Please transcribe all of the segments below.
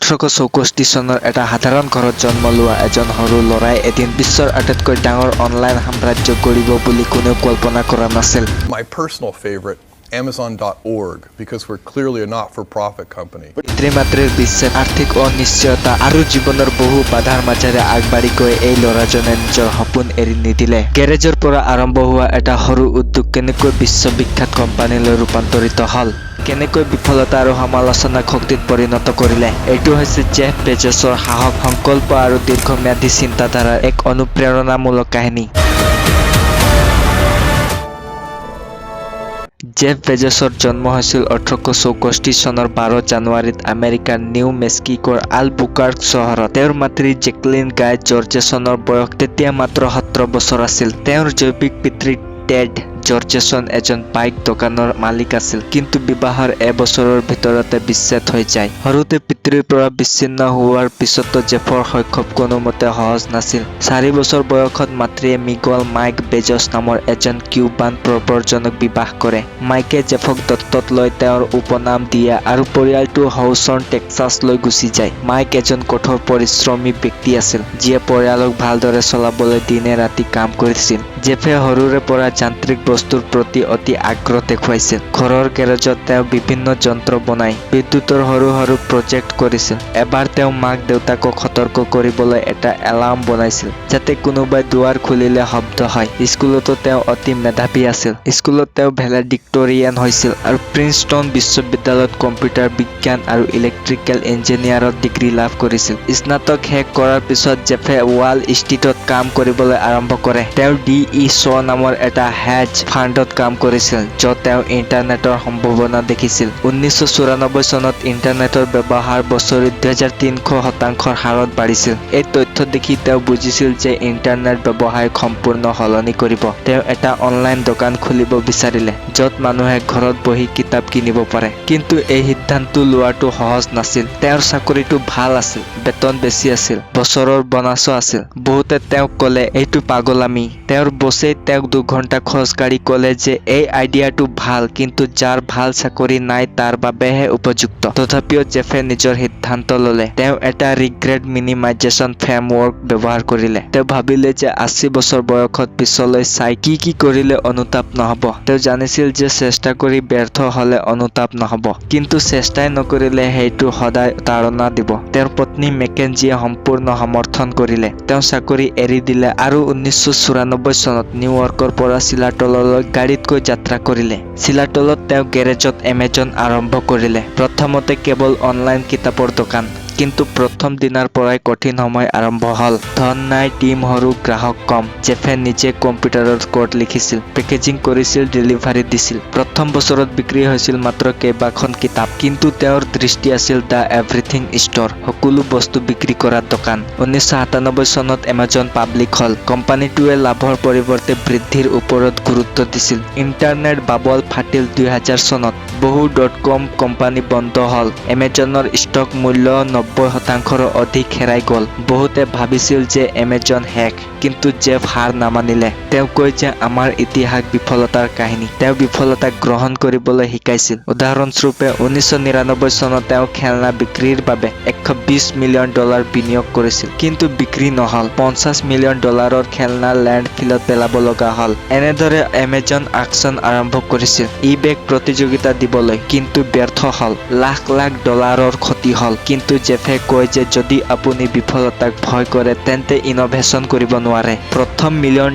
1864 চনৰ এটা সাধাৰণ ঘৰত জন্ম লোৱা এজন সৰু ল'ৰাই এদিন বিশ্বৰ আটাইতকৈ ডাঙৰ অনলাইন সাম্ৰাজ্য গঢ়িব বুলি কোনেও কল্পনা কৰা নাছিল। My personal favorite, Amazon.org, because we're clearly a not-for-profit company. পিতৃ-মাতৃৰ বিচ্ছেদ, আৰ্থিক অনিশ্চয়তা আৰু জীৱনৰ বহু বাধাৰ মাজেৰে আগবাঢ়ি গৈ এই ল'ৰাজনে নিজৰ সপোন এৰি নিদিলে। গেৰেজৰ পৰা আৰম্ভ হোৱা এটা সৰু উদ্যোগ কেনেকৈ বিশ্ববিখ্যাত কোম্পানীলৈ ৰূপান্তৰিত হ'ল, কেনেকৈ বিফলতা আৰু সমালোচনাক শক্তিত পৰিণত কৰিলে, এইটো হৈছে জেফ বেজছৰ সাহস, সংকল্প আৰু দীৰ্ঘম্যাদী চিন্তাধাৰাৰ এক অনুপ্ৰেৰণামূলক কাহিনী। জেফ বেজছৰ জন্ম হৈছিল 1864 চনৰ 12 জানুৱাৰীত আমেৰিকাৰ নিউ মেক্সিকোৰ আলবুকাৰ্ক চহৰত। তেওঁৰ মাতৃ জেকলিন গাই জৰ্জেছনৰ বয়স তেতিয়া মাত্ৰ 17 বছৰ আছিল। তেওঁৰ জৈৱিক পিতৃ টেড জৰ্জেছন এজন বাইক দোকানৰ মালিক আছিল, কিন্তু বিবাহৰ এবছৰৰ ভিতৰতে বিচ্ছেদ হৈ যায়। সৰুতে পিতৃৰ পৰা বিচ্ছিন্ন হোৱাৰ পিছতো জেফৰ শৈশৱ কোনোমতে সহজ নাছিল। 4 বছৰ বয়সত মাতৃয়ে মিগুৱেল মাইক বেজছ নামৰ এজন কিউবান প্ৰব্ৰজনক বিবাহ কৰে। মাইকে জেফক দত্তক লৈ তেওঁৰ উপনাম দিয়ে আৰু পৰিয়ালটো হাউচন টেক্সাছলৈ গুচি যায়। মাইক এজন কঠোৰ পৰিশ্ৰমী ব্যক্তি আছিল, যিয়ে পৰিয়ালক ভালদৰে চলাবলৈ দিনে ৰাতি কাম কৰিছিল। জেফে সৰুৰে পৰা যান্ত্ৰিক বস্তুৰ প্ৰতি অতি আগ্ৰহ দেখুৱাইছিল। ঘৰৰ গেৰেজত তেওঁ বিভিন্ন যন্ত্ৰ বনাই বিদ্যুতৰ সৰু সৰু প্ৰজেক্ট কৰিছিল। এবাৰ তেওঁ মাক দেউতাকক সতৰ্ক কৰিবলৈ এটা এলাৰ্ম বনাইছিল, যাতে কোনোবাই দুৱাৰ খুলিলে শব্দ হয়। স্কুলতো তেওঁ অতি মেধাৱী আছিল। স্কুলত তেওঁ ভেলেডিক্টৰিয়ান হৈছিল আৰু প্ৰিন্সটন বিশ্ববিদ্যালয়ত কম্পিউটাৰ বিজ্ঞান আৰু ইলেক্ট্ৰিকেল ইঞ্জিনিয়াৰত ডিগ্ৰী লাভ কৰিছিল। স্নাতক শেষ কৰাৰ পিছত জেফে ৱাল ষ্ট্ৰীটত কাম কৰিবলৈ আৰম্ভ কৰে। তেওঁ DE Shaw নামৰ এটা হেজ ফাণ্ডত কাম কৰিছিল, য'ত তেওঁ ইণ্টাৰনেটৰ সম্ভাৱনা দেখিছিল। 1994 চনত ইণ্টাৰনেটৰ ব্যৱহাৰ বছৰি 2300% হাৰত বাঢ়িছিল। এই তথ্য দেখি তেওঁ বুজিছিল যে ইণ্টাৰনেট ব্যৱসায়ক সম্পূৰ্ণ সলনি কৰিব। তেওঁ এটা অনলাইন দোকান খুলিব বিচাৰিলে, য'ত মানুহে ঘৰত বহি কিতাপ কিনিব পাৰে। কিন্তু এই সিদ্ধান্ত লোৱাটো সহজ নাছিল। তেওঁৰ চাকৰিটো ভাল আছিল, বেতন বেছি আছিল, বছৰৰ বোনাছো আছিল। বহুতে তেওঁক ক'লে এইটো পাগলামি। তেওঁৰ বছে তেওঁক 2 ঘণ্টা খোজকাঢ়ি ক'লে যে এই আইডিয়াটো ভাল, কিন্তু যাৰ ভাল চাকৰি নাই তাৰ বাবেহে উপযুক্ত। তথাপিও জেফে নিজৰ সিদ্ধান্ত ল'লে। তেওঁ এটা ৰিগ্ৰেট মিনিমাইজেশ্যন ফ্ৰেমৱৰ্ক ব্যৱহাৰ কৰিলে। তেওঁ ভাবিলে যে 80 বছৰ বয়সত পিছলৈ চাই কি কৰিলে অনুতাপ নহ'ব। তেওঁ জানিছিল যে চেষ্টা কৰি ব্যৰ্থ হ'লে অনুতাপ নহ'ব, কিন্তু চেষ্টাই নকৰিলে সেইটো সদায় তাড়না দিব। তেওঁৰ পত্নী মেকেঞ্জিয়ে সম্পূৰ্ণ সমৰ্থন কৰিলে। তেওঁ চাকৰি এৰি দিলে আৰু 1994 চনত নিউয়ৰ্কৰ পৰা চিলাটললৈ গাড়ীত যাত্ৰা কৰিলে। চিলাটলত তেওঁ গেৰেজত এমেজন আৰম্ভ কৰিলে। প্ৰথমতে কেৱল অনলাইন কিতাপৰ দোকান, কিন্তু প্ৰথম দিনাৰ পৰাই কঠিন সময় আৰম্ভ হ'ল। ধন নাই, টিম সৰু, গ্ৰাহক কম। জেফে নিজে কম্পিউটাৰত কোড লিখিছিল, পেকেজিং কৰিছিল, ডেলিভাৰী দিছিল। প্ৰথম বছৰত বিক্ৰী হৈছিল মাত্ৰ কেইবাখন কিতাপ, কিন্তু তেওঁৰ দৃষ্টি আছিল দ্য এভৰিথিং ষ্ট'ৰ, সকলো বস্তু বিক্ৰী কৰা দোকান। 1997 চনত এমাজন পাব্লিক হ'ল। কোম্পানীটোৱে লাভৰ পৰিৱৰ্তে বৃদ্ধিৰ ওপৰত গুৰুত্ব দিছিল। ইণ্টাৰনেট বাবল ফাটিল 2000 চনত। বহু .com কোম্পানী বন্ধ হ'ল। এমেজনৰ ষ্টক মূল্য 90%ৰো অধিক হেৰাই গ'ল। বহুতে ভাবিছিল যে এমেজন শেষ, কিন্তু জেফ হাৰ নামানিলে। তেওঁ কয় যে আমাৰ ইতিহাস বিফলতাৰ কাহিনী। তেওঁ বিফলতাক গ্ৰহণ কৰিবলৈ শিকাইছিল। উদাহৰণস্বৰূপে 1999 চনত তেওঁ খেলনা বিক্ৰীৰ বাবে $120 মিলিয়ন বিনিয়োগ কৰিছিল, কিন্তু বিক্ৰী নহ'ল। $50 মিলিয়ন খেলনা লেণ্ডফিলত পেলাব লগা হ'ল। এনেদৰে এমেজন আকচন আৰম্ভ কৰিছিল ইবেক প্ৰতিযোগিতা দিবলৈ, কিন্তু ব্যৰ্থ হ'ল। লাখ লাখ ডলাৰৰ ক্ষতি হ'ল। কিন্তু জেফে কয় যে যদি আপুনি বিফলতাক ভয় কৰে তেন্তে ইনোভেশ্যন কৰিব নোৱাৰে। প্ৰথম $1 মিলিয়ন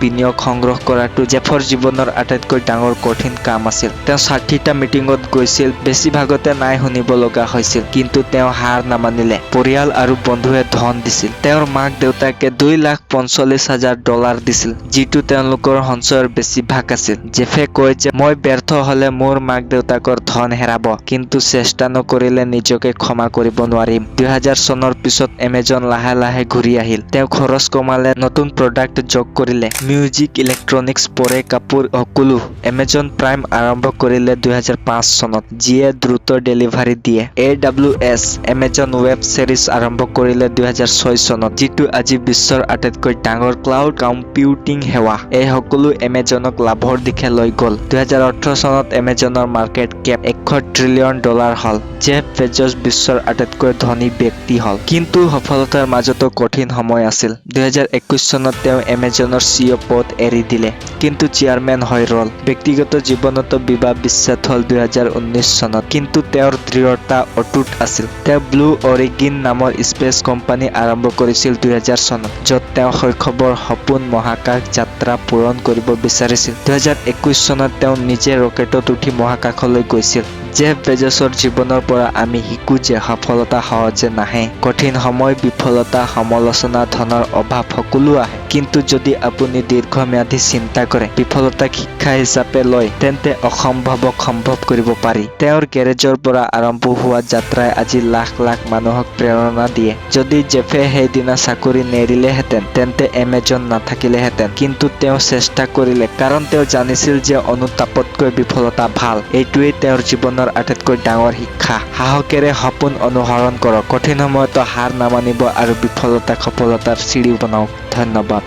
বিনিয়োগ সংগ্ৰহ কৰাটো জেফৰ জীৱনৰ আটাইতকৈ ডাঙৰ কঠিন কাম আছিল। তেওঁ 60টা মিটিঙত গৈছিল, বেছিভাগতে নাই শুনিব লগা হৈছিল, কিন্তু তেওঁ হাৰ নামানিলে। পৰিয়াল আৰু বন্ধুৱে ধন দিছিল। তেওঁৰ মাক দেউতাকে $2,45,000 দিছিল, যিটো তেওঁলোকৰ সঞ্চয়ৰ বেছিভাগ আছিল। জেফে কয় যে মই ব্যৰ্থ হ'লে মোৰ মাক দেউতাকৰ ধন হেৰাব, কিন্তু চেষ্টা নকৰিলে নিজকে ক্ষমা কৰিব নোৱাৰিম। 2000 চনৰ পিছত এমেজন লাহে লাহে ঘূৰি আহিল। তেওঁ খৰচ কমালে, নতুন প্ৰডাক্ট যোগ কৰিলে, মিউজিক, ইলেক্ট্ৰনিক্স, পৰে কাপোৰ, সকলো। এমেজন প্ৰাইম আৰম্ভ কৰিলে 2005 চনত, যিয়ে দ্ৰুত ডেলিভাৰী দিয়ে। AWS এমেজন ৱেব ছিৰিজ আৰম্ভ কৰিলে 2006 চনত, যিটো আজি বিশ্বৰ আটাইতকৈ ডাঙৰ ক্লাউড কম্পিউটিং সেৱা। এই সকলো এমেজনক লাভৰ দিশে লৈ গ'ল। 2018 চনত এমেজনৰ মাৰ্কেট কেপ $100 ট্ৰিলিয়ন হ'ল। জেফ বেজছ বিশ্বৰ আটাইতকৈ আটাইতকৈ ধনী ব্যক্তি হল। কিন্তু সফলতাৰ মাজতো কঠিন সময় আছিল। 2021 চনত তেওঁ এমেজনৰ CEO পদ এৰি দিলে, কিন্তু চেয়াৰমেন হৈ ৰল। ব্যক্তিগত জীৱনতো বিবাহ বিচ্ছেদ হল 2019 চনত, কিন্তু তেওঁৰ দৃঢ়তা অটুট আছিল। তেওঁ ব্লু অৰিজিন নামৰ স্পেচ কোম্পানী আৰম্ভ কৰিছিল 2000 চনত, য'ত তেওঁ শৈশৱৰ সপোন মহাকাশ যাত্ৰা পূৰণ কৰিব বিচাৰিছিল। 2021 চনত তেওঁ নিজে ৰকেটত উঠি মহাকাশলৈ গৈছিল। জেফ বেজছৰ জীৱনৰ পৰা আমি শিকো যে সফলতা সহজে নাহে। কঠিন সময়, বিফলতা, সমালোচনা, ধনৰ অভাৱ সকলো আহে। কিন্তু যদি আপুনি দীৰ্ঘম্যাদী চিন্তা কৰে, বিফলতাক শিক্ষা হিচাপে লয়, তেন্তে অসম্ভৱক সম্ভৱ কৰিব পাৰি। তেওঁৰ গেৰেজৰ পৰা আৰম্ভ হোৱা যাত্ৰাই আজি লাখ লাখ মানুহক প্ৰেৰণা দিয়ে। যদি জেফে সেইদিনা চাকৰি নেৰিলেহেঁতেন, তেন্তে এমেজন নাথাকিলেহেঁতেন। কিন্তু তেওঁ চেষ্টা কৰিলে, কাৰণ তেওঁ জানিছিল যে অনুতাপতকৈ বিফলতা ভাল। এইটোৱেই তেওঁৰ জীৱনৰ আটাইতকৈ ডাঙৰ শিক্ষা। সাহসেৰে সপোন অনুসৰণ কৰক, কঠিন সময়তো হাৰ নামানিব আৰু বিফলতাক সফলতাৰ চিৰি বনাওক। ধন্যবাদ।